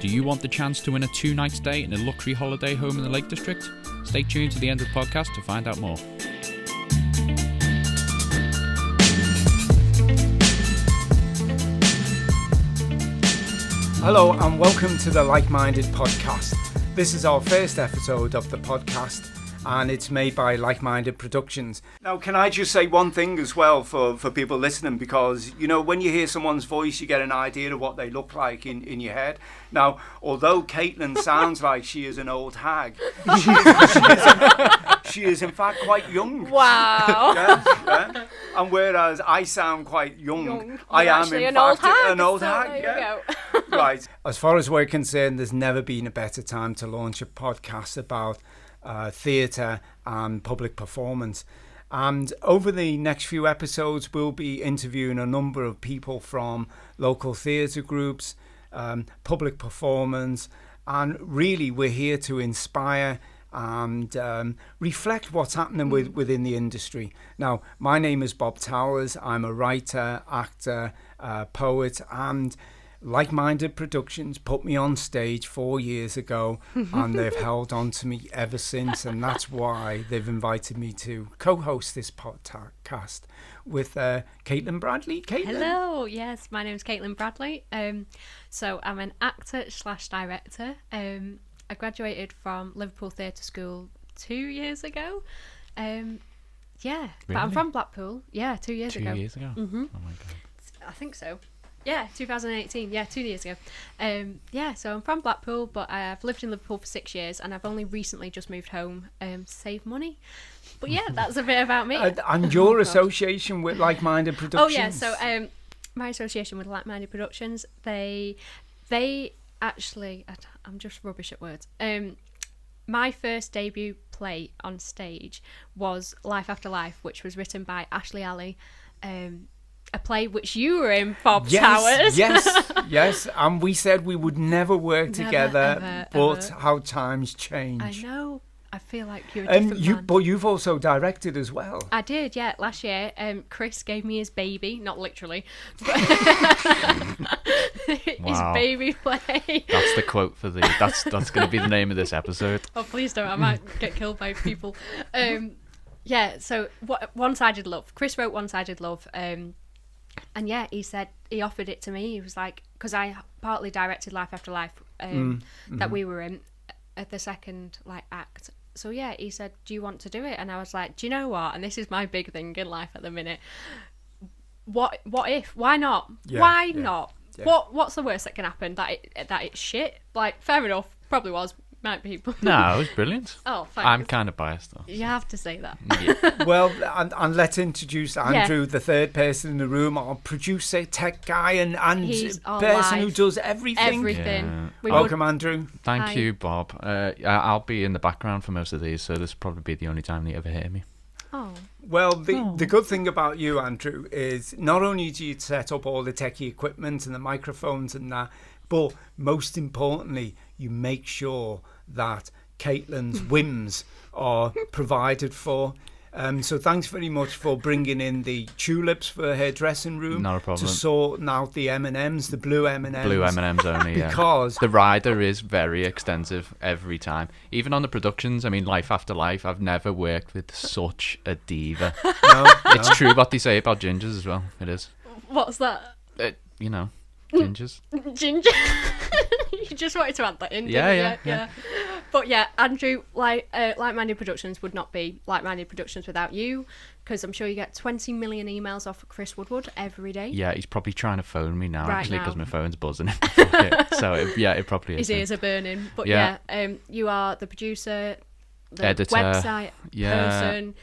Do you want the chance to win a 2-night stay in a luxury holiday home in the Lake District? Stay tuned to the end of the podcast to find out more. Hello and welcome to the Like-Minded podcast. This is our first episode of the podcast and it's made by Like-Minded Productions. Now, can I just say one thing as well for people listening, because, you know, when you hear someone's voice, you get an idea of what they look like in your head. Now, although Caitlin sounds like she is an old hag, she is in fact quite young. Wow. Yeah. And whereas I sound quite young. I am in fact an old hag. Yeah. Right. As far as we're concerned, there's never been a better time to launch a podcast about theatre and public performance. And over the next few episodes, we'll be interviewing a number of people from local theatre groups, public performance, and really we're here to inspire and reflect what's happening within the industry. Now, my name is Bob Towers. I'm a writer, actor, poet, and Like-Minded Productions put me on stage 4 years ago and they've held on to me ever since, and that's why they've invited me to co-host this podcast with Caitlin Bradley. Caitlin. Hello, yes, my name's Caitlin Bradley. So I'm an actor/director. I graduated from Liverpool Theatre School 2 years ago. But I'm from Blackpool. Yeah, 2 years ago. 2 years ago? Mm-hmm. Oh my God. I think so. Yeah, 2018. Yeah, 2 years ago. So I'm from Blackpool, but I've lived in Liverpool for 6 years, and I've only recently just moved home to save money. But yeah, that's a bit about me. And your association with Like-Minded Productions? Oh yeah, so my association with Like-Minded Productions, they actually, I'm just rubbish at words. My first debut play on stage was Life After Life, which was written by Ashley Alley. A play which you were in, Bob Towers. Yes. And we said we would never work together, but ever. how times change. I know. I feel like you're a different man. But you've also directed as well. I did, yeah. Last year, Chris gave me his baby, not literally, but his baby play. That's the quote for the. That's going to be the name of this episode. Oh, please don't! I might get killed by people. So One-Sided Love. Chris wrote One-Sided Love. And yeah, he offered it to me. He was like, because I partly directed Life After Life that we were in at the second act. So yeah, he said, do you want to do it? And I was like, do you know what? And this is my big thing in life at the minute. What if? Why not? Why not? Yeah. What's the worst that can happen? That it's shit? Fair enough. Probably was. Might be. No, it was brilliant. Oh, thanks. I'm kind of biased though. You have to say that. Yeah. Well, and let's introduce Andrew, the third person in the room, our producer, tech guy, and person who does everything. Yeah. Welcome, Andrew. Thank you, Bob. I'll be in the background for most of these, so this will probably be the only time that you ever hear me. Oh. Well, the good thing about you, Andrew, is not only do you set up all the techie equipment and the microphones and that, but most importantly, you make sure that Caitlin's whims are provided for. So thanks very much for bringing in the tulips for her dressing room. Not a problem. To sort out the M&Ms, the blue M&Ms. Blue M&Ms only, yeah. Because the rider is very extensive every time. Even on the productions, I mean, Life After Life, I've never worked with such a diva. No. It's true what they say about gingers as well. It is. What's that? Gingers. Ginger. You just wanted to add that in, didn't you? Yeah. But yeah, Andrew, Like-Minded Productions would not be Like-Minded Productions without you, because I'm sure you get 20 million emails off of Chris Woodward every day. Yeah, he's probably trying to phone me now, right actually, now. because my phone's buzzing. So, it probably is. His ears are burning. But yeah, you are the producer, the editor, website person.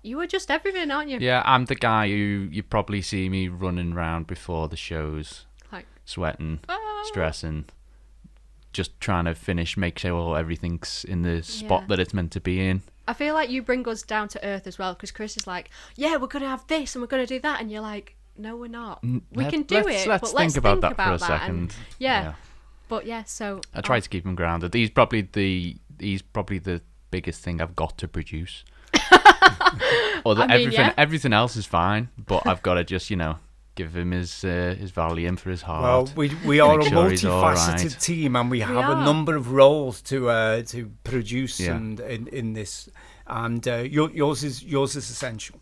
You are just everything, aren't you? Yeah, I'm the guy who you probably see me running around before the shows, sweating, stressing, just trying to make sure everything's in the spot that it's meant to be in. I feel like you bring us down to earth as well, because Chris is like, yeah, we're going to have this and we're going to do that, and you're like, no, we're not. We can do it. Let's think about that for a second. But yeah, so I try to keep him grounded. He's probably the biggest thing I've got to produce. Everything else is fine, but I've got to just give him his Valium for his heart. Well, we are a sure he's all multifaceted right. team, and we have a number of roles to produce and in this, and yours is essential.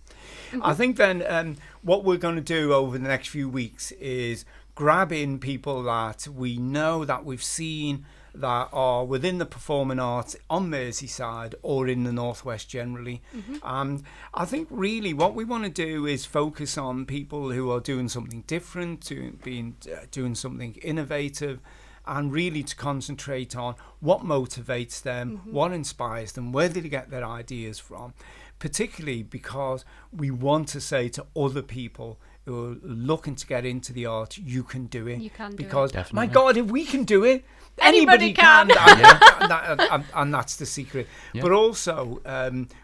I think then what we're going to do over the next few weeks is grab in people that we know, that we've seen, that are within the performing arts on Merseyside or in the Northwest generally. And I think really what we want to do is focus on people who are doing something different, doing something innovative, and really to concentrate on what motivates them, what inspires them, where did they get their ideas from, particularly because we want to say to other people who are looking to get into the art, you can do it. You can do because, it. my God, if we can do it, Anybody can. And that's the secret. Yeah. But also,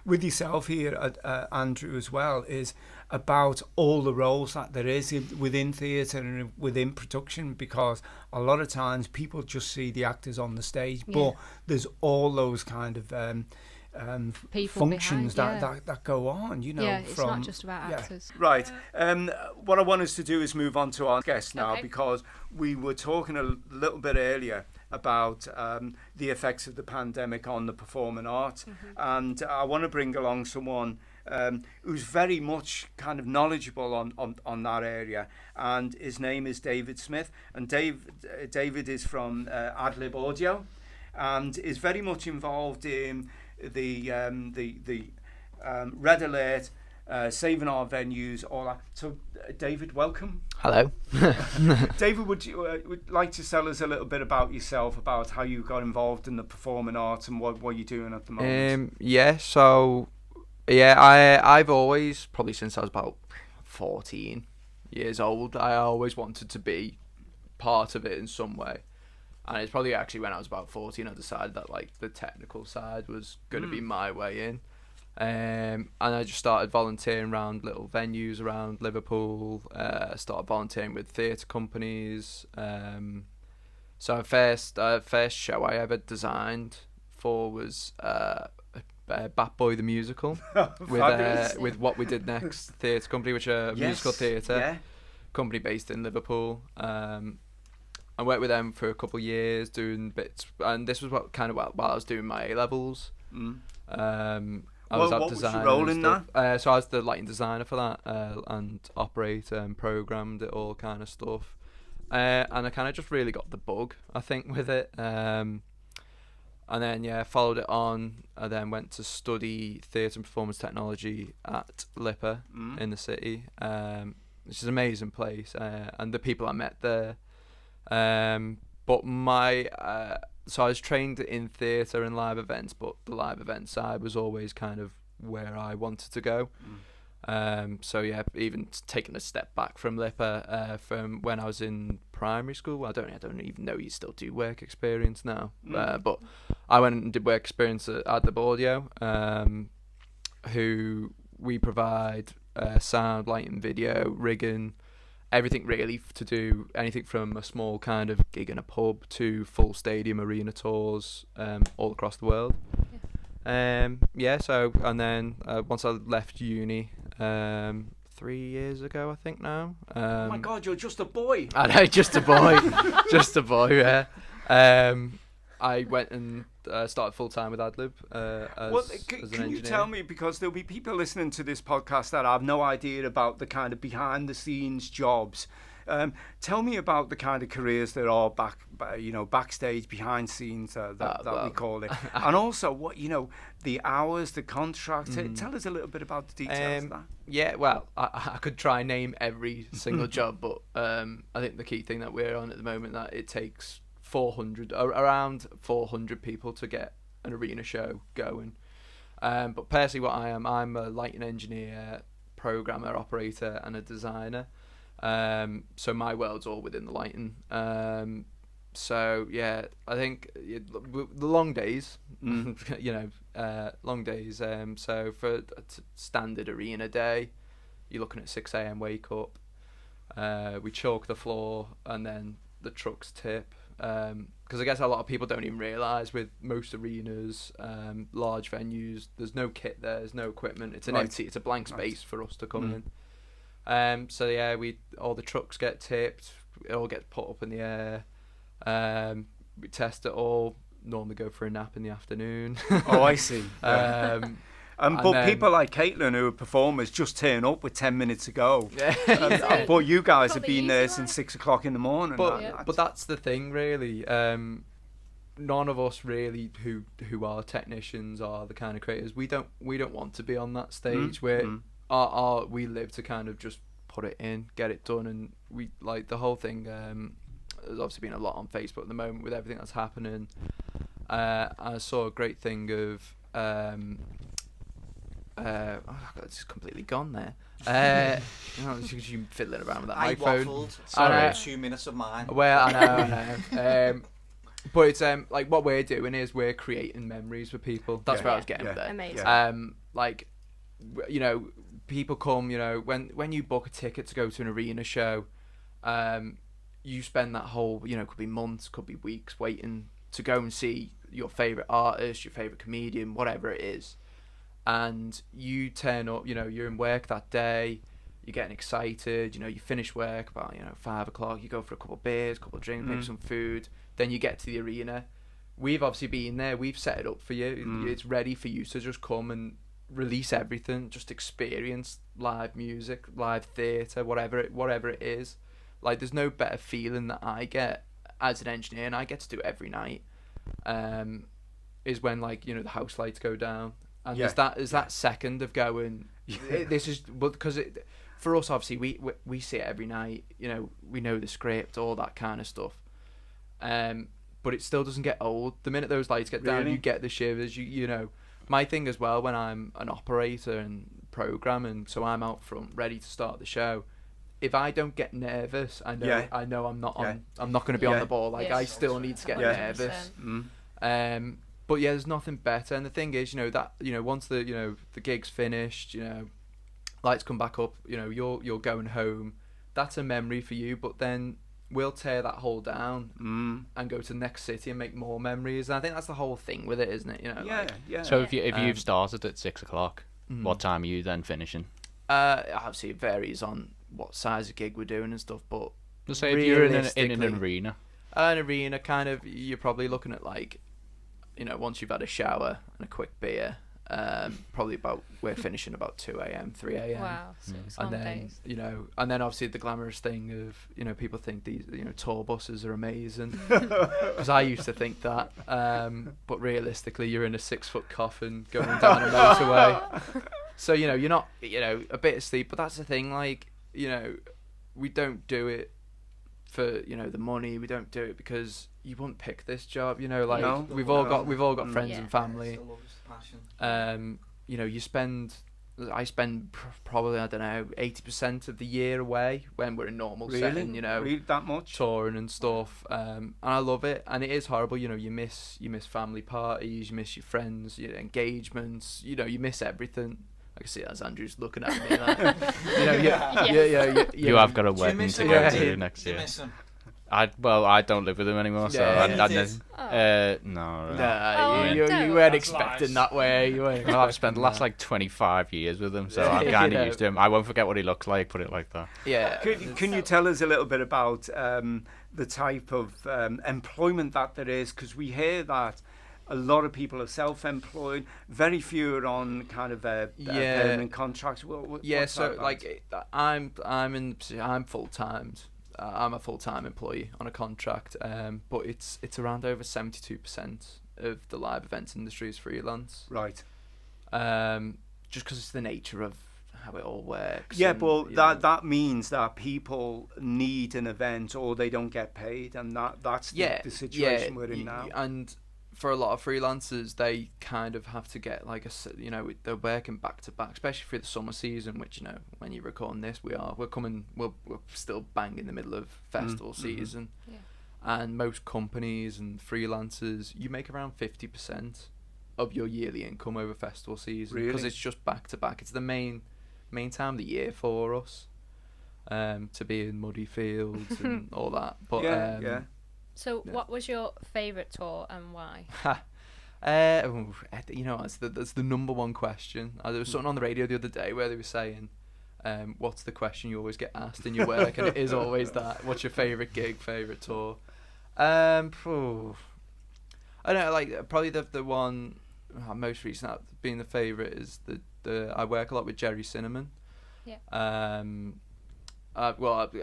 with yourself here, Andrew, as well, is about all the roles that there is within theatre and within production, because a lot of times people just see the actors on the stage, but there's all those kind of functions behind, that go on, you know. It's not just about actors. Right. What I want us to do is move on to our guest now, because we were talking a little bit earlier about the effects of the pandemic on the performing arts, and I want to bring along someone who's very much kind of knowledgeable on that area, and his name is David Smith, and David is from Adlib Audio, and is very much involved in the red alert, saving our venues, all that. So, David, welcome. Hello. David, would you would like to tell us a little bit about yourself, about how you got involved in the performing arts and what you're doing at the moment? I've always, probably since I was about 14 years old, I always wanted to be part of it in some way. And it's probably actually when I was about 14 I decided that like the technical side was going to be my way in. And I just started volunteering around little venues around Liverpool, started volunteering with theatre companies. So first show I ever designed for was Bat Boy the Musical with What We Did Next Theatre Company, which are a musical theatre company based in Liverpool. I worked with them for a couple of years doing bits, and this was while I was doing my A-levels. What was your role in that? So I was the lighting designer for that, and operator and programmed it, all kind of stuff. And I kind of just really got the bug, I think, with it. And then followed it on. I then went to study theatre and performance technology at LIPA in the city, which is an amazing place, and the people I met there. But so I was trained in theatre and live events, but the live event side was always kind of where I wanted to go. Even taking a step back from LIPA, from when I was in primary school, I don't even know you still do work experience now, but I went and did work experience at Adlib Audio, who we provide sound, lighting, video, rigging, everything really to do anything from a small kind of gig in a pub to full stadium arena tours all across the world. So and then once I left uni 3 years ago, I think now. Oh my God, you're just a boy. I know, just a boy. Just a boy, yeah. I went and started full-time with Adlib as an engineer. Can you tell me, because there'll be people listening to this podcast that have no idea about the kind of behind-the-scenes jobs. Tell me about the kind of careers there are backstage, behind scenes that we call it, and also what the hours, the contracts. Tell us a little bit about the details of that. Yeah, well, I could try and name every single job, but I think the key thing that we're on at the moment, that it takes around 400 people to get an arena show going. But personally, what I'm a lighting engineer, programmer, operator, and a designer. So my world's all within the lighting. So yeah, I think the long days, long days. So for a standard arena day, you're looking at 6 a.m. wake up. We chalk the floor and then the trucks tip. Because I guess a lot of people don't even realise with most arenas, large venues, there's no kit there, there's no equipment. It's an empty, it's a blank space for us to come in. So yeah, all the trucks get tipped. It all gets put up in the air. We test it all. Normally go for a nap in the afternoon. Oh, I see. But then, people like Caitlin, who are performers, just turn up with 10 minutes to go. Yeah. But you guys have Probably been there easy, since 6 o'clock in the morning. But that's the thing, really. None of us really who are technicians are the kind of creators. We don't want to be on that stage where we live to kind of just put it in, get it done, and we like the whole thing. There's obviously been a lot on Facebook at the moment with everything that's happening. I saw a great thing of it's completely gone there. You fiddling around with that I iPhone. waffled. Sorry. 2 minutes of mine. Well, I know. But it's like what we're doing is we're creating memories for people. That's where I was getting with it. Amazing. Like, you know, people come. You know, when you book a ticket to go to an arena show, you spend that whole, you know, could be months, could be weeks waiting to go and see your favorite artist, your favorite comedian, whatever it is, and you turn up. You know, you're in work that day. You're getting excited. You know, you finish work about 5 o'clock. You go for a couple of beers, couple of drinks, maybe some food. Then you get to the arena. We've obviously been there. We've set it up for you. It's ready for you to just come and release everything. Just experience live music, live theatre, whatever it is. Like, there's no better feeling that I get as an engineer, and I get to do it every night. Is when, like, you know, the house lights go down, and there's that second of going. This is because for us, obviously, we see it every night. You know, we know the script, all that kind of stuff. But it still doesn't get old. The minute those lights get down, you get the shivers. You know, my thing as well when I'm an operator and programming, so I'm out front ready to start the show. If I don't get nervous, I know I'm not on. I'm not going to be on the ball. Like, I still need to get nervous. But yeah, there's nothing better. And the thing is, once the gig's finished, lights come back up, you're going home. That's a memory for you. But then we'll tear that hole down and go to the next city and make more memories. And I think that's the whole thing with it, isn't it? So if you've started at 6 o'clock, what time are you then finishing? Obviously it varies on what size of gig we're doing and stuff, but let's say if you're in an arena. An arena, kind of, you're probably looking at, like, once you've had a shower and a quick beer, probably we're finishing about 2 a.m, 3 a.m. Wow, 6 long days. And then obviously the glamorous thing of, people think these, tour buses are amazing, because I used to think that, but realistically you're in a 6-foot coffin going down a motorway. So, you're not, a bit of sleep, but that's the thing, like, we don't do it for, the money. We don't do it because you wouldn't pick this job, like, we've all got friends and family. I spend probably, I don't know, 80% of the year away when we're in normal setting, Really that much? Touring and stuff. And I love it. And it is horrible, you miss family parties, you miss your friends, your engagements, you miss everything. I can see it as Andrew's looking at me. Like, you have got a wedding to go to next year. I don't live with him anymore, so you weren't expecting that way. You weren't. Well, I've spent the last 25 years with him, so I'm kind of used to him. I won't forget what he looks like. Put it like that. Yeah. Can you tell us a little bit about the type of employment that there is? Because we hear that a lot of people are self-employed. Very few are on kind of permanent contracts. So like I'm full-time. I'm a full-time employee on a contract, but it's around over 72% of the live events industry is freelance. Right. Just because it's the nature of how it all works. Yeah, but that means that people need an event or they don't get paid, and that's the situation we're in now. And for a lot of freelancers, they kind of have to get like they're working back to back, especially through the summer season, which when you're recording this, we're still bang in the middle of festival season. Yeah. And most companies and freelancers, you make around 50% of your yearly income over festival season, because it's just back to back. It's the main time of the year for us, to be in muddy fields and all that. But So, what was your favourite tour and why? That's the number one question. There was something on the radio the other day where they were saying, what's the question you always get asked in your work? And it is always that. What's your favourite gig, favourite tour? I don't know, like probably the one most recent being the favourite is the I work a lot with Jerry Cinnamon. Yeah.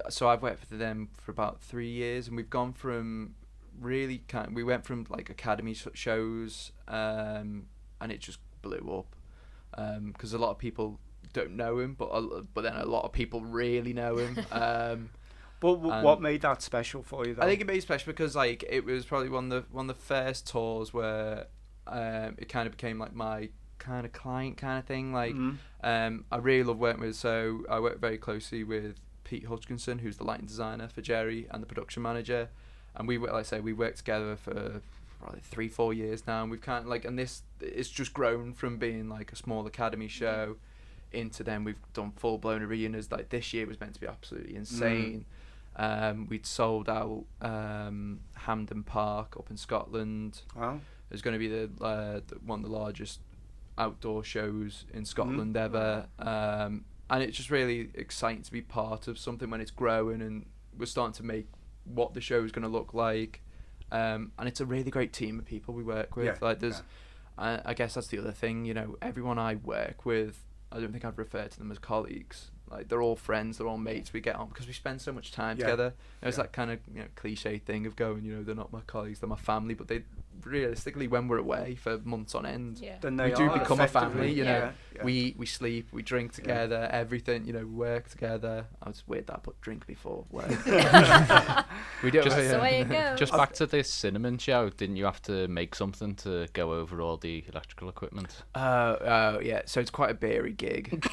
So I've worked with them for about 3 years, and we've gone from we went from like academy shows, and it just blew up, because a lot of people don't know him, but then a lot of people really know him. But what made that special for you, though? I think it made it special because like it was probably one of the first tours where it kind of became like my kind of client kind of thing. Like I really love working with. So I work very closely with Pete Hutchinson, who's the lighting designer for Jerry and the production manager, and we worked together for probably 3-4 years now, and we've kind of like, and it's just grown from being like a small academy show into then we've done full blown arenas. Like this year was meant to be absolutely insane. We'd sold out Hampden Park up in Scotland. Wow. It's going to be the one of the largest outdoor shows in Scotland ever. And it's just really exciting to be part of something when it's growing, and we're starting to make what the show is going to look like. And it's a really great team of people we work with. I guess that's the other thing, you know, everyone I work with, I don't think I'd refer to them as colleagues. Like they're all friends, they're all mates. We get on because we spend so much time together. There's that kind of, you know, cliche thing of going, you know, they're not my colleagues, they're my family. But they realistically, when we're away for months on end, then we do become a family. You know, Yeah. we sleep, we drink together, everything. You know, we work together. I was weird that I put drink before work. We do. That's the way it goes. Just back to this Cinnamon show, didn't you have to make something to go over all the electrical equipment? Yeah. So it's quite a beery gig.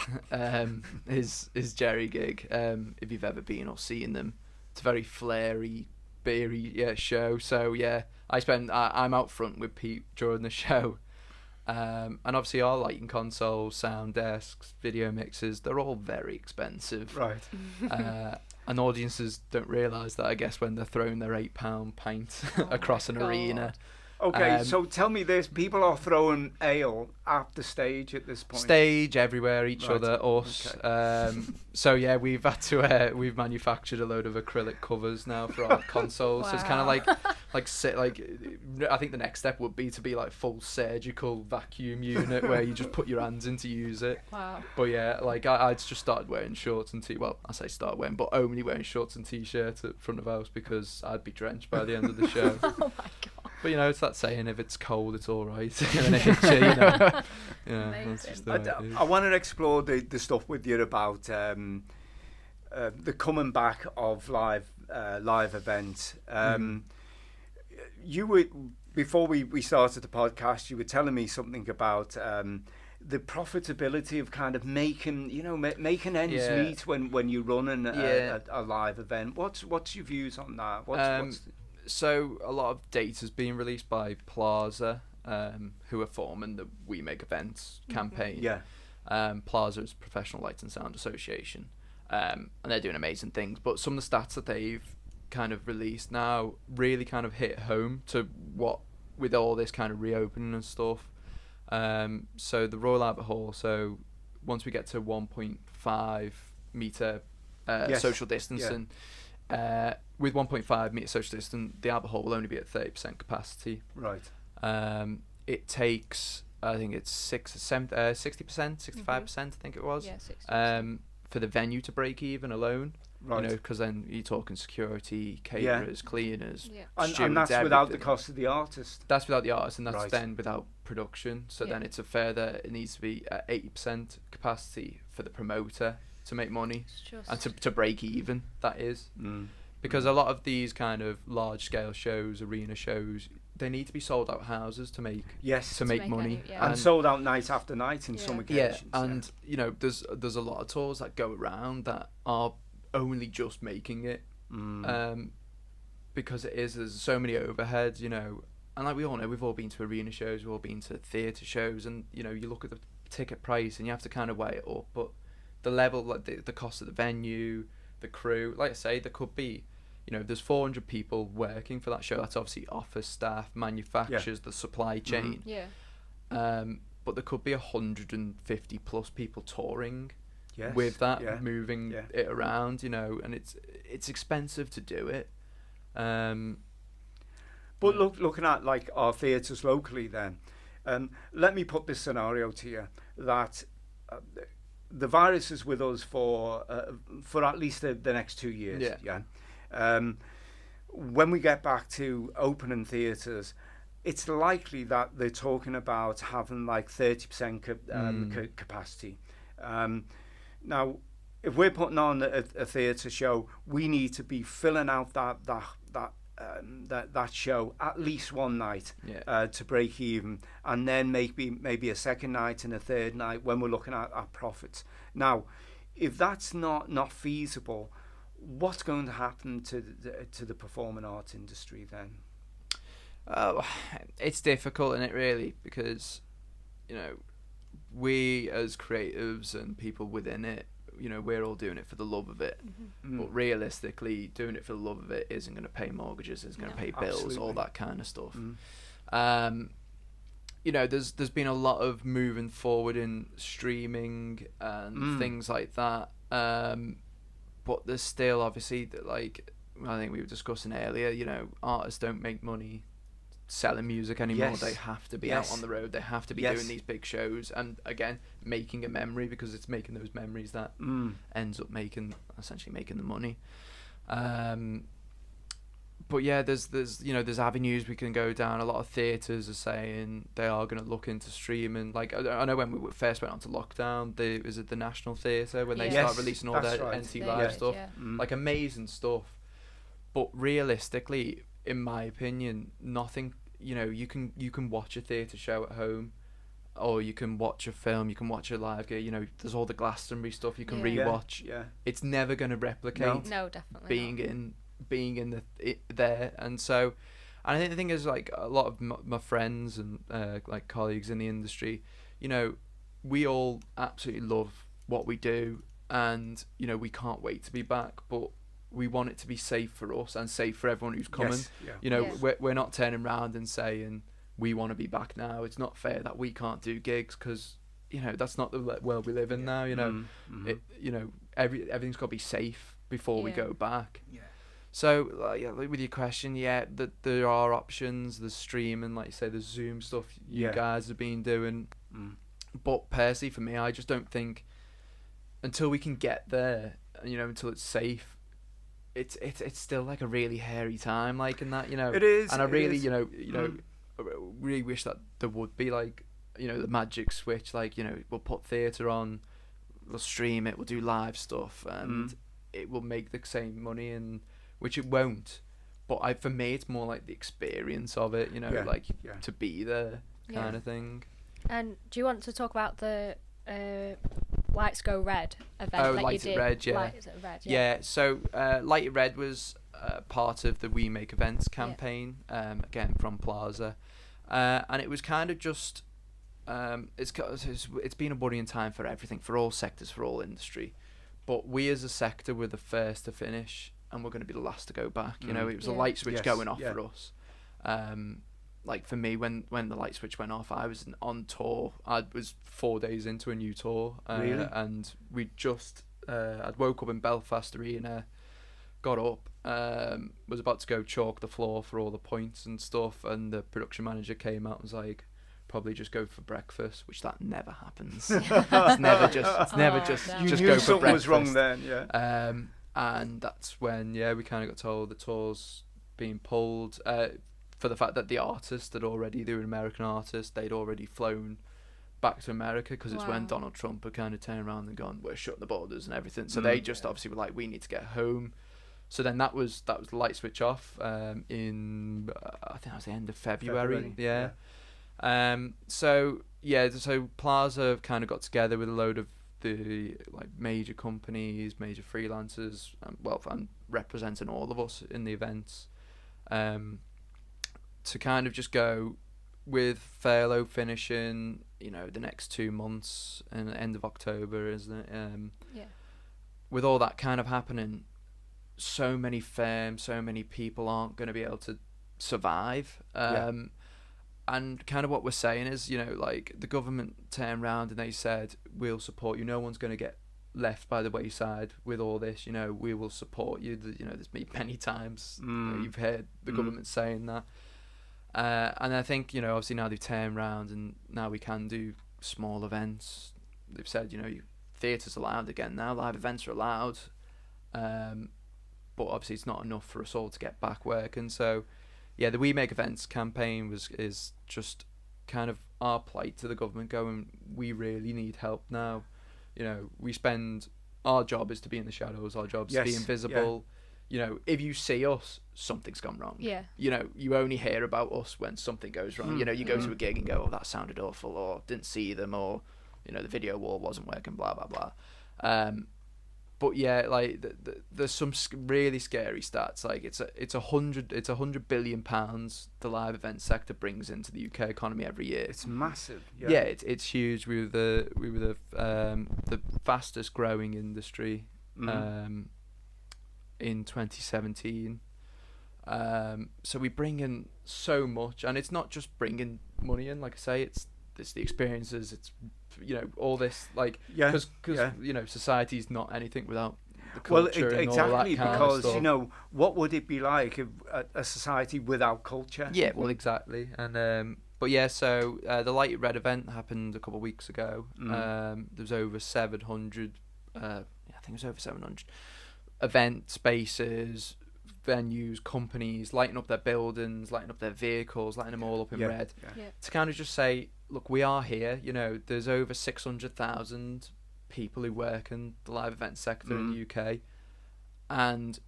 Is Jerry gig. If you've ever been or seen them, it's a very flary, beery show. So yeah, I'm out front with Pete during the show, and obviously our lighting consoles, sound desks, video mixers, they're all very expensive. Right. And audiences don't realise that, I guess, when they're throwing their £8 pint across an arena. Okay, so tell me this: people are throwing ale at the stage at this point. Stage everywhere, each other, us. Okay. So yeah, we've had to we've manufactured a load of acrylic covers now for our consoles. Wow. So it's kind of like I think the next step would be to be like full surgical vacuum unit where you just put your hands in to use it. Wow. But yeah, like I just started wearing shorts and I say start wearing, but only wearing shorts and t-shirts at front of house because I'd be drenched by the end of the show. Oh my god. But you know, it's that saying: if it's cold, it's all right. And it hits you, you know. Yeah, that's just the way it is. I want to explore the stuff with you about the coming back of live events. You were, before we started the podcast, you were telling me something about the profitability of kind of making ends meet when you're running a live event. What's your views on that? So a lot of data is being released by Plaza, who are forming the We Make Events campaign. Plaza is Professional Light and Sound Association, and they're doing amazing things. But some of the stats that they've kind of released now really kind of hit home to what, with all this kind of reopening and stuff. So the Royal Albert Hall, so once we get to 1.5 metre social distancing, with 1.5 metre social distance, the Albert Hall will only be at 30% capacity. Right. It takes, I think it's 60%, 65%, I think it was. Yeah, 60%. For the venue to break even alone. Right. You know, because then you're talking security, caterers, cleaners, stewards, and that's everything. without the cost of the artist. That's without the artist, and that's Right. then without production. So then it's it needs to be at 80% capacity for the promoter to make money and to break even. That is because a lot of these kind of large scale shows, arena shows, they need to be sold out houses to make money, and sold out night after night in some occasions. And you know, there's a lot of tours that go around that are only just making it, because there's so many overheads, you know, and like we all know, we've all been to arena shows, we've all been to theatre shows, and you know, you look at the ticket price and you have to kind of weigh it up, but the level, like the cost of the venue, the crew, like I say, there could be, you know, there's 400 people working for that show. That's obviously office staff, manufacturers, the supply chain. But there could be 150 plus people touring. with that, moving it around, you know, and it's expensive to do it. But looking at like our theatres locally then, let me put this scenario to you, that the virus is with us for at least the next 2 years. When we get back to opening theatres, it's likely that they're talking about having like 30% capacity. Now, if we're putting on a theatre show, we need to be filling out that show at least one night to break even, and then maybe a second night and a third night when we're looking at our profits. Now, if that's not feasible, what's going to happen to the performing arts industry then? It's difficult, isn't it, really, because, you know, we as creatives and people within it, you know, we're all doing it for the love of it. But realistically, doing it for the love of it isn't going to pay mortgages, isn't going to pay bills, all that kind of stuff. You know, there's been a lot of moving forward in streaming and things like that. But there's still, obviously, like I think we were discussing earlier, you know, artists don't make money selling music anymore. They have to be out on the road. They have to be doing these big shows, and again, making a memory, because it's making those memories that ends up essentially making the money. But yeah, there's you know, there's avenues we can go down. A lot of theatres are saying they are going to look into streaming. Like I know when we first went onto lockdown, was it the National Theatre when they started releasing all their NT Live stuff, like amazing stuff. But realistically, in my opinion, nothing. You know, you can watch a theatre show at home, or you can watch a film, you can watch a live gig. You know, there's all the Glastonbury stuff you can rewatch. It's never going to replicate. No, definitely being in there. And so, and I think the thing is, like, a lot of my friends and like colleagues in the industry, you know, we all absolutely love what we do, and you know, we can't wait to be back, but we want it to be safe for us and safe for everyone who's coming. You know, we're not turning around and saying we want to be back now. It's not fair that we can't do gigs, because, you know, that's not the world we live in now. You know, you know, everything's got to be safe before we go back. So with your question, that there are options. There's streaming, like you say, there's Zoom stuff you guys have been doing. But personally, for me, I just don't think until we can get there, you know, until it's safe, it's still like a really hairy time, like, in that, you know. It is. And I really, you know, I really wish that there would be, like, you know, the magic switch, like, you know, we'll put theatre on, we'll stream it, we'll do live stuff, and it will make the same money, and which it won't. But for me, it's more like the experience of it, you know, like to be there kind of thing. And do you want to talk about the Lights Go Red event that Light you It did? Red, Light It Red, so Light It Red was part of the We Make Events campaign, again from Plaza, and it was kind of just it's been a worrying time for everything, for all sectors, for all industry, but we as a sector were the first to finish, and we're going to be the last to go back. You know, it was a light switch going off for us. Like for me, when the light switch went off, I was on tour. I was 4 days into a new tour, and we just I'd woke up in Belfast Arena, got up, was about to go chalk the floor for all the points and stuff, and the production manager came out and was like, probably just go for breakfast, which that never happens. It's never just you just knew go for something breakfast. was wrong then, and that's when we kind of got told the tour's being pulled, for the fact that the artist they were an American artist, they'd already flown back to America, because it's when Donald Trump had kind of turned around and gone, we're shutting the borders and everything, so they just obviously were like, we need to get home. So then that was the light switch off in I think that was the end of February. So Plaza kind of got together with a load of the like major companies, major freelancers, and representing all of us in the events, to kind of just go with furlough finishing, you know, the next 2 months and the end of October, isn't it? With all that kind of happening, so many firms, so many people aren't going to be able to survive. And kind of what we're saying is, you know, like the government turned around and they said, we'll support you. No one's going to get left by the wayside with all this. You know, we will support you. You know, there's been many times you've heard the government saying that. And I think, you know, obviously now they've turned around and now we can do small events. They've said, you know, theatre's allowed again now, live events are allowed. But obviously it's not enough for us all to get back working. So, yeah, the We Make Events campaign is just kind of our plight to the government, going, we really need help now. You know, our job is to be in the shadows, our job is to be invisible. Yeah. You know, if you see us, something's gone wrong. Yeah. You know, you only hear about us when something goes wrong. You know, you go to a gig and go, oh, that sounded awful, or didn't see them, or, you know, the video wall wasn't working, blah, blah, blah. But yeah, like there's some really scary stats. Like it's £100 billion the live event sector brings into the UK economy every year. It's massive. Yeah, it's huge. We were the fastest growing industry in 2017. So we bring in so much, and it's not just bringing money in. Like I say, it's the experiences. It's, you know, all this, like, because you know, society's not anything without the culture. Well, exactly, all that kind because of stuff. You know, what would it be like if a society without culture? Yeah, well, exactly. And but yeah, so the Light Red event happened a couple of weeks ago. There was over 700. I think it was over 700 event spaces, venues, companies lighting up their buildings, lighting up their vehicles, lighting them all up in red. To kind of just say, look, we are here. You know, there's over 600,000 people who work in the live event sector in the UK, and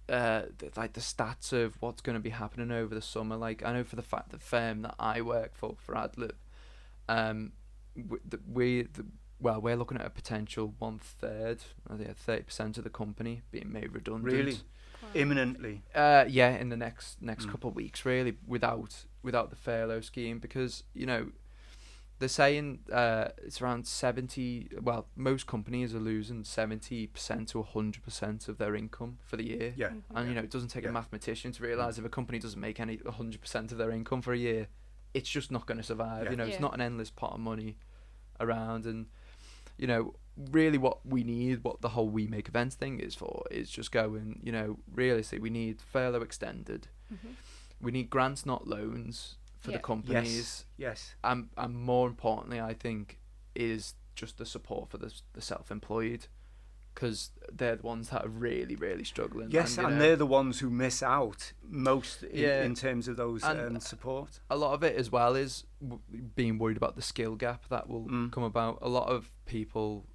like the stats of what's going to be happening over the summer. Like, I know for the fact the firm that I work for Adlib, we're looking at a potential 1/3, I think 30% of the company being made redundant. Really? Imminently? Yeah, in the next couple of weeks, really, without the furlough scheme, because, you know, they're saying it's around 70. Well, most companies are losing 70% to 100% of their income for the year. Yeah. And you know, it doesn't take a mathematician to realise if a company doesn't make any 100% of their income for a year, it's just not going to survive. Yeah. You know, it's not an endless pot of money around, and you know, really what we need, what the whole We Make Events thing is for, is just going, you know, realistically, we need furlough extended. We need grants, not loans, for the companies. Yes. And more importantly, I think, is just the support for the self-employed, because they're the ones that are really, really struggling. Yes, and they're the ones who miss out most in terms of those support. A lot of it as well is being worried about the skill gap that will come about. A lot of people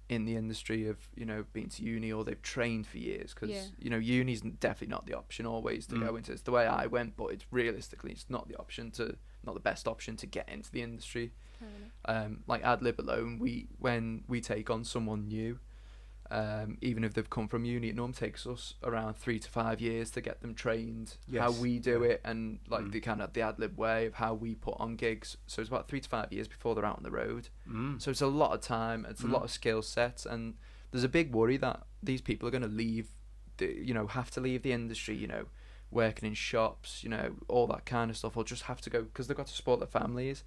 in the industry have, you know, been to uni or they've trained for years, because you know, uni's definitely not the option always to go into. It's the way I went, but it's realistically it's not the best option to get into the industry. Like Adlib alone, when we take on someone new, even if they've come from uni, it normally takes us around 3 to 5 years to get them trained how we do it, and like the kind of the Adlib way of how we put on gigs. So it's about 3 to 5 years before they're out on the road. So it's a lot of time, it's a lot of skill sets, and there's a big worry that these people are going to leave, have to leave the industry, you know, working in shops, you know, all that kind of stuff, or just have to go because they've got to support their families.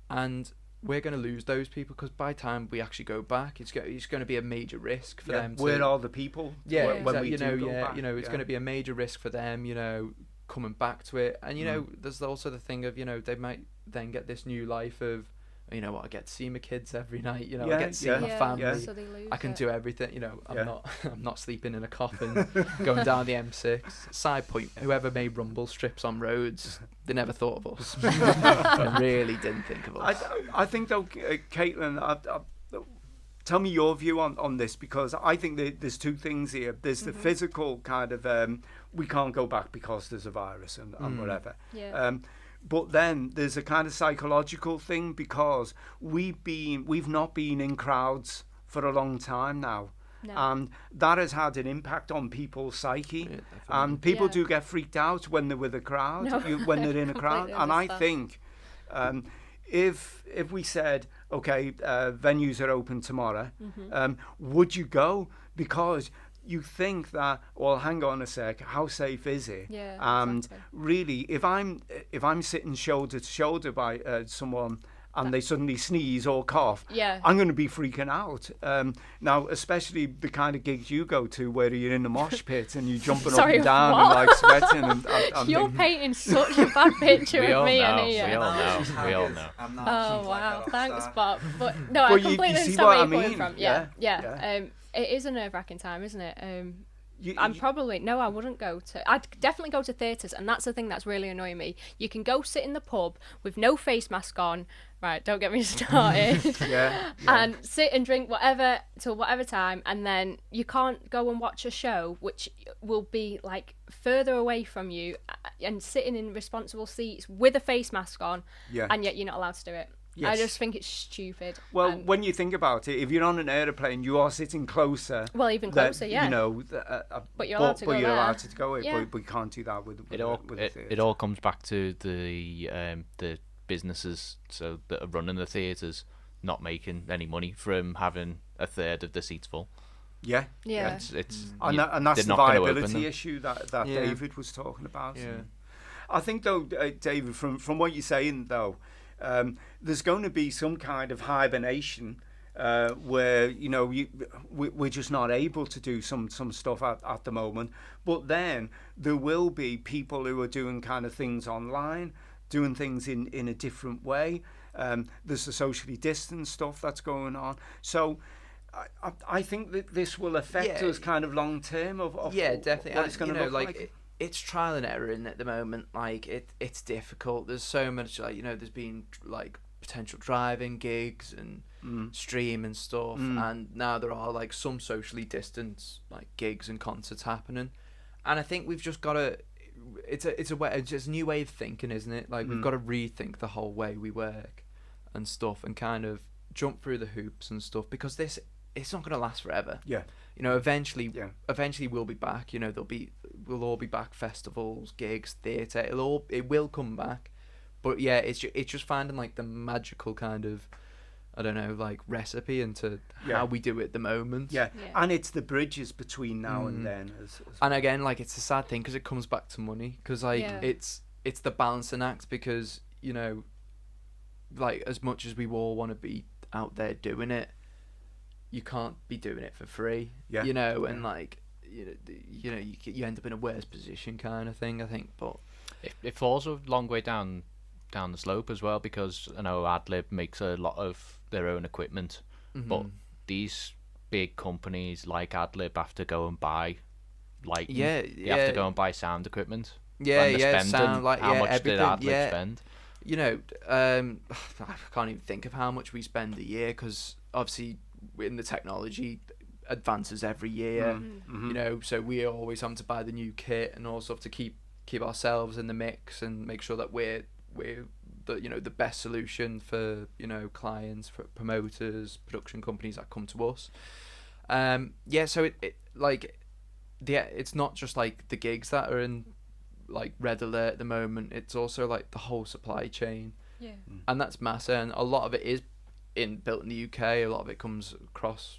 And we're going to lose those people, because by the time we actually go back, it's going to be a major risk for them. Where are the people? Yeah, when we go back? You know, it's going to be a major risk for them, you know, coming back to it. And, you know, there's also the thing of, you know, they might then get this new life of, you know what, I get to see my kids every night, you know, I get to see my family. So they lose I can do everything, you know, I'm not sleeping in a coffin going down the M6. Side point, whoever made rumble strips on roads, they never thought of us. They really didn't think of us. I think though, Caitlin, tell me your view on this, because I think there's two things here. There's the physical kind of, we can't go back because there's a virus and whatever. But then there's a kind of psychological thing, because we've not been in crowds for a long time now. No. And that has had an impact on people's psyche. And people do get freaked out when they're with a crowd, when they're in a crowd. And I think if we said, okay, venues are open tomorrow, would you go? Because you think that, well, hang on a sec, how safe is it? And really, if I'm sitting shoulder to shoulder by someone, and they suddenly sneeze or cough, Yeah. I'm going to be freaking out. Now, especially the kind of gigs you go to where you're in the mosh pit and you're jumping up and down and like sweating. And You're painting such a bad picture of me, Annie. We all know. Oh, wow. Thanks, Bob. But no, I completely understand what where I you're coming mean? from. Yeah. It is a nerve-wracking time, isn't it? I wouldn't go to. I'd definitely go to theatres, and that's the thing that's really annoying me. You can go sit in the pub with no face mask on, right? Don't get me started. And sit and drink whatever till whatever time, and then you can't go and watch a show which will be like further away from you, and sitting in responsible seats with a face mask on, and yet you're not allowed to do it. Yes. I just think it's stupid. Well, when you think about it, if you're on an airplane, you are sitting closer. Well, even closer, You know, but you're allowed to go. But you're there. allowed to go. But we can't do that with it all comes back to the businesses that are running the theatres not making any money from having a third of the seats full. Yeah. It's and that's the viability issue that David was talking about. Yeah. I think though, David, from what you're saying though. There's going to be some kind of hibernation where we're just not able to do some stuff at the moment. But then there will be people who are doing kind of things online, doing things in a different way. There's the socially distanced stuff that's going on. So I think that this will affect us kind of long term of definitely. What it's going to look like. It's trial and error in at the moment. Like it's difficult. There's so much there's been like potential driving gigs and stream and stuff, and now there are like some socially distanced like gigs and concerts happening, and I think we've just got to. It's a new way of thinking, isn't it? Like we've got to rethink the whole way we work and stuff, and kind of jump through the hoops and stuff, because it's not going to last forever. Yeah. Eventually we'll be back. We'll all be back. Festivals, gigs, theatre. It will come back. But yeah, it's just finding like the magical kind of, I don't know, like recipe into how we do it at the moment. Yeah. And it's the bridges between now and then. And again, like it's a sad thing because it comes back to money. Because like it's the balancing act, because like as much as we all want to be out there doing it, you can't be doing it for free. Yeah. And like you end up in a worse position kind of thing, I think. But it falls a long way down the slope as well, because I know Adlib makes a lot of their own equipment, but these big companies like Adlib have to go and buy have to go and buy sound equipment. Sound, like how much everything. did Adlib spend? I can't even think of how much we spend a year, because obviously in the technology advances every year, so we always have to buy the new kit and all stuff to keep ourselves in the mix and make sure that we're the best solution for clients, for promoters, production companies that come to us. So it's not just like the gigs that are in like red alert at the moment, it's also like the whole supply chain, and that's massive, and a lot of it is built in the UK. A lot of it comes across.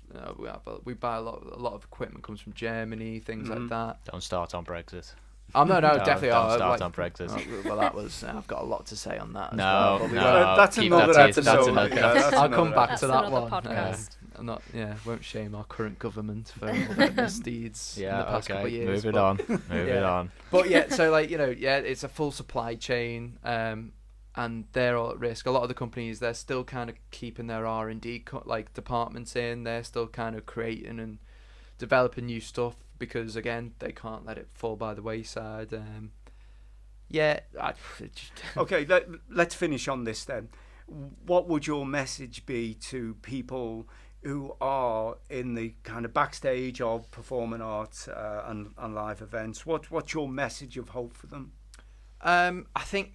We buy a lot of equipment comes from Germany, things like that. Don't start on Brexit. Oh no, definitely. Don't start on Brexit. Well, that was. I've got a lot to say on that. That's another episode. I'll come back to that one. Podcast. I'm not. Won't shame our current government for all their misdeeds in the past couple of years. Move it on. But so it's a full supply chain. And they're all at risk. A lot of the companies, they're still kind of keeping their R&D departments in. They're still kind of creating and developing new stuff, because again, they can't let it fall by the wayside. Okay, let's finish on this then. What would your message be to people who are in the kind of backstage of performing arts and live events? What's your message of hope for them? I think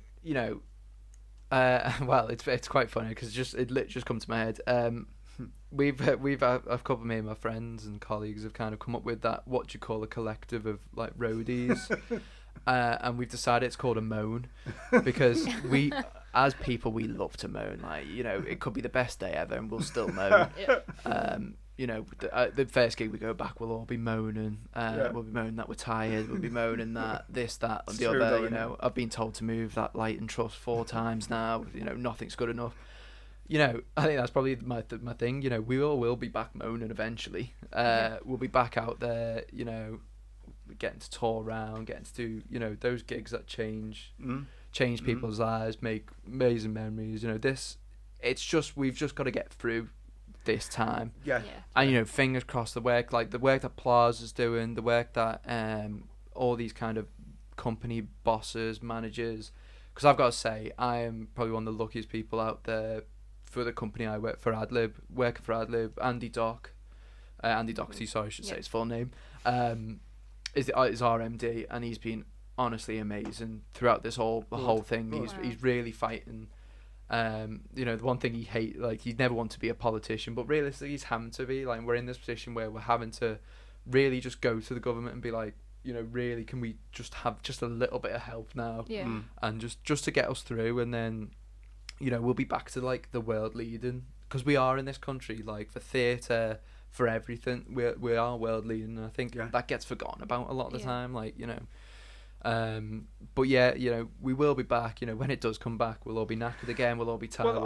well, it's quite funny because it literally just come to my head. We've a couple of me and my friends and colleagues have kind of come up with that, what do you call a collective of like roadies, and we've decided it's called a moan, because we as people we love to moan. Like it could be the best day ever and we'll still moan. The first gig we go back, we'll all be moaning. We'll be moaning that we're tired. We'll be moaning that this, that, and the other. I've been told to move that light and truss 4 times now. Nothing's good enough. you know, I think that's probably my thing. You know, we all will be back moaning eventually. We'll be back out there, you know, getting to tour around, getting to do, you know, those gigs that change people's lives, make amazing memories. You know, we've just got to get through this time. Yeah. And, you know, fingers crossed, the work that Plaza's doing, the work that all these kind of company bosses, managers, because I've got to say, I am probably one of the luckiest people out there for the company I work for, working for Adlib. Andy Doherty, sorry, I should say his full name, is our MD, and he's been honestly amazing throughout this whole thing. He's really fighting. You know, the one thing he'd never want to be a politician, but realistically he's having to be. Like, we're in this position where we're having to really just go to the government and be like, you know, really, can we just have just a little bit of help now? And just to get us through, and then, you know, we'll be back to like the world leading, because we are in this country, like, for theatre, for everything, we are world leading, and I think that gets forgotten about a lot of the time, like, you know. But yeah, you know, we will be back. You know, when it does come back, we'll all be knackered again. We'll all be tired.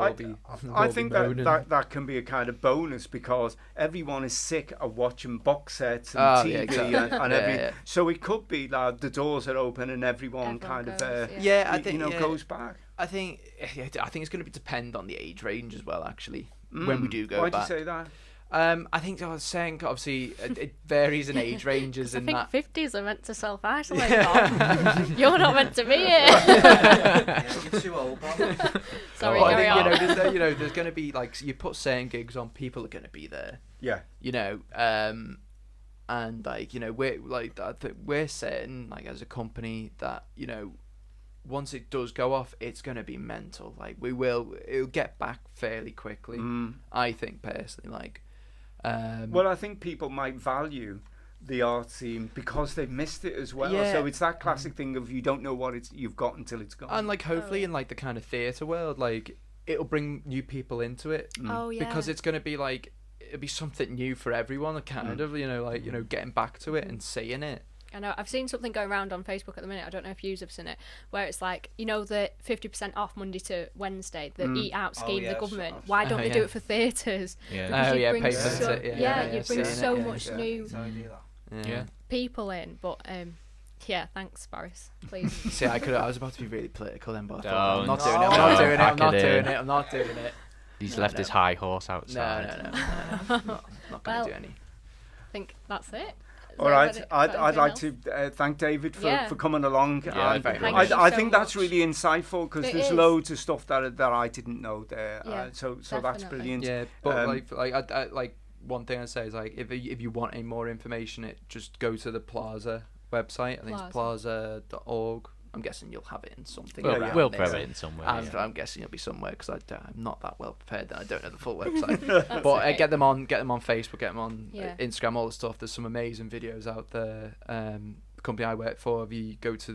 I think that can be a kind of bonus, because everyone is sick of watching box sets and TV and everything. So it could be that the doors are open and everyone kind of goes back. I think it's going to depend on the age range as well. Actually, when we do go back. Why'd you say that? I think I was saying, obviously, it varies in age ranges. I think 50s are meant to self-isolate. You're not meant to be here. You're too old, Bob. Sorry, carry on. There's going to be, like, you put certain gigs on, people are going to be there. Yeah. You know, and, like, you know, we're certain, like, as a company, that, you know, once it does go off, it's going to be mental. Like, it'll get back fairly quickly, I think, personally, like. Well, I think people might value the art scene because they've missed it as well. So it's that classic thing of you don't know what you've got until it's gone. And, like, hopefully in, like, the kind of theatre world, like, it'll bring new people into it. Because it's going to be, like, it'll be something new for everyone, kind of, you know, like, you know, getting back to it and seeing it. I know, I've seen something going around on Facebook at the minute, I don't know if you have seen it, where it's like, you know, the 50% off Monday to Wednesday, the eat out scheme, the government, why don't they do it for theatres? Because you bring you bring so much new people in, but thanks, Boris, please. See, I was about to be really political then, but I thought, I'm not doing it. He's left his high horse outside. No. Not going to do any. I think that's it. All right, I'd like to thank David for coming along. I think that's really insightful, because there's loads of stuff that I didn't know there. So that's brilliant. Yeah, but like one thing I'd say is, like, if you want any more information, just go to the Plaza website. I think it's plaza.org. I'm guessing you'll have it in something. We'll throw it in somewhere. I'm guessing it'll be somewhere, because I'm not that well prepared and I don't know the full website. But get them on Facebook, get them on Instagram, all the stuff. There's some amazing videos out there. The company I work for, if you go to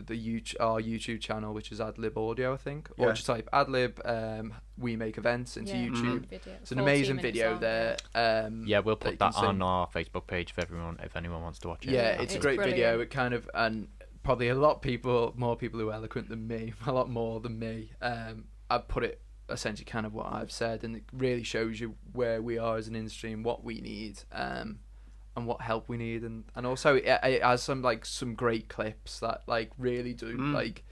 our YouTube channel, which is Adlib Audio, I think, or just type Adlib, we make events into YouTube. It's an amazing video there. We'll put that on our Facebook page if anyone wants to watch it. Yeah, it's a great video. It kind of, and probably more people who are eloquent than me, a lot more than me. I've put it essentially kind of what I've said, and it really shows you where we are as an industry and what we need, and what help we need, and also it has some great clips that, like, really do like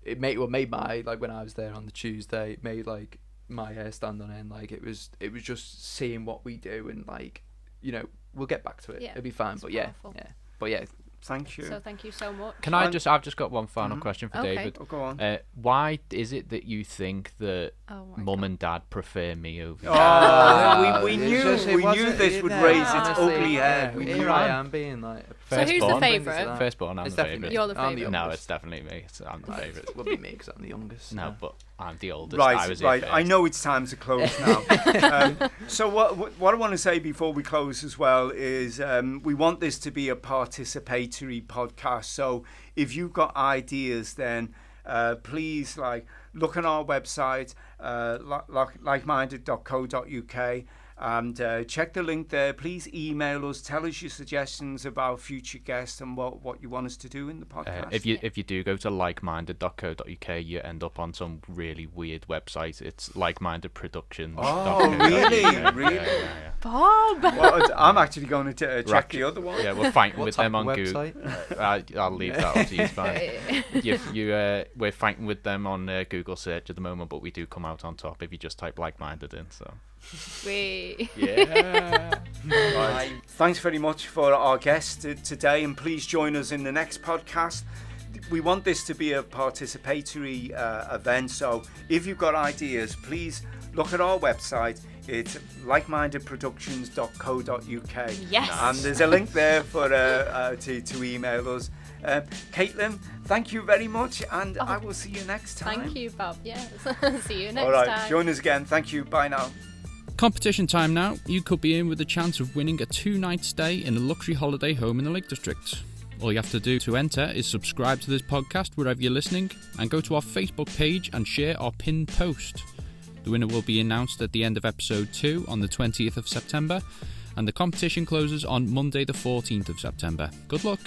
it made my, like, when I was there on the Tuesday, it made, like, my hair stand on end. Like, it was just seeing what we do, and, like, you know, we'll get back to it. It'll be fine. But thank you. So thank you so much. I've just got one final question for David. Go on. Why is it that you think that Mum and Dad prefer me over you? We knew this would raise its ugly head. Here I am being like. So who's the favourite? Firstborn, I'm the favourite. You're the favourite. No, it's definitely me. I'm the favourite. It would be me, because I'm the youngest. No, but I'm the oldest. Right. I know it's time to close now. So what I want to say before we close as well is we want this to be a participatory podcast. So if you've got ideas, then please, like, look on our website, likeminded.co.uk. And check the link there. Please email us. Tell us your suggestions about future guests and what you want us to do in the podcast. If you do go to likeminded.co.uk, you end up on some really weird website. It's likemindedproductions. Oh, really? Really? Yeah. Bob! Well, I'm actually going to check the other one. Yeah, we're fighting with them on website? Google. I'll leave that up to you. Fine. We're fighting with them on Google search at the moment, but we do come out on top if you just type like-minded in. So. Wait. Yeah. Right. Thanks very much for our guest today, and please join us in the next podcast. We want this to be a participatory event, so if you've got ideas, please look at our website. It's likemindedproductions.co.uk. Yes. And there's a link there for to email us. Caitlin, thank you very much, and I will see you next time. Thank you, Bob. Yes. See you next All right, time. join us again. Thank you. Bye now. Competition time now. You could be in with a chance of winning a 2-night stay in a luxury holiday home in the Lake District. All you have to do to enter is subscribe to this podcast wherever you're listening and go to our Facebook page and share our pinned post. The winner will be announced at the end of episode 2 on the 20th of September, and the competition closes on Monday the 14th of September. Good luck!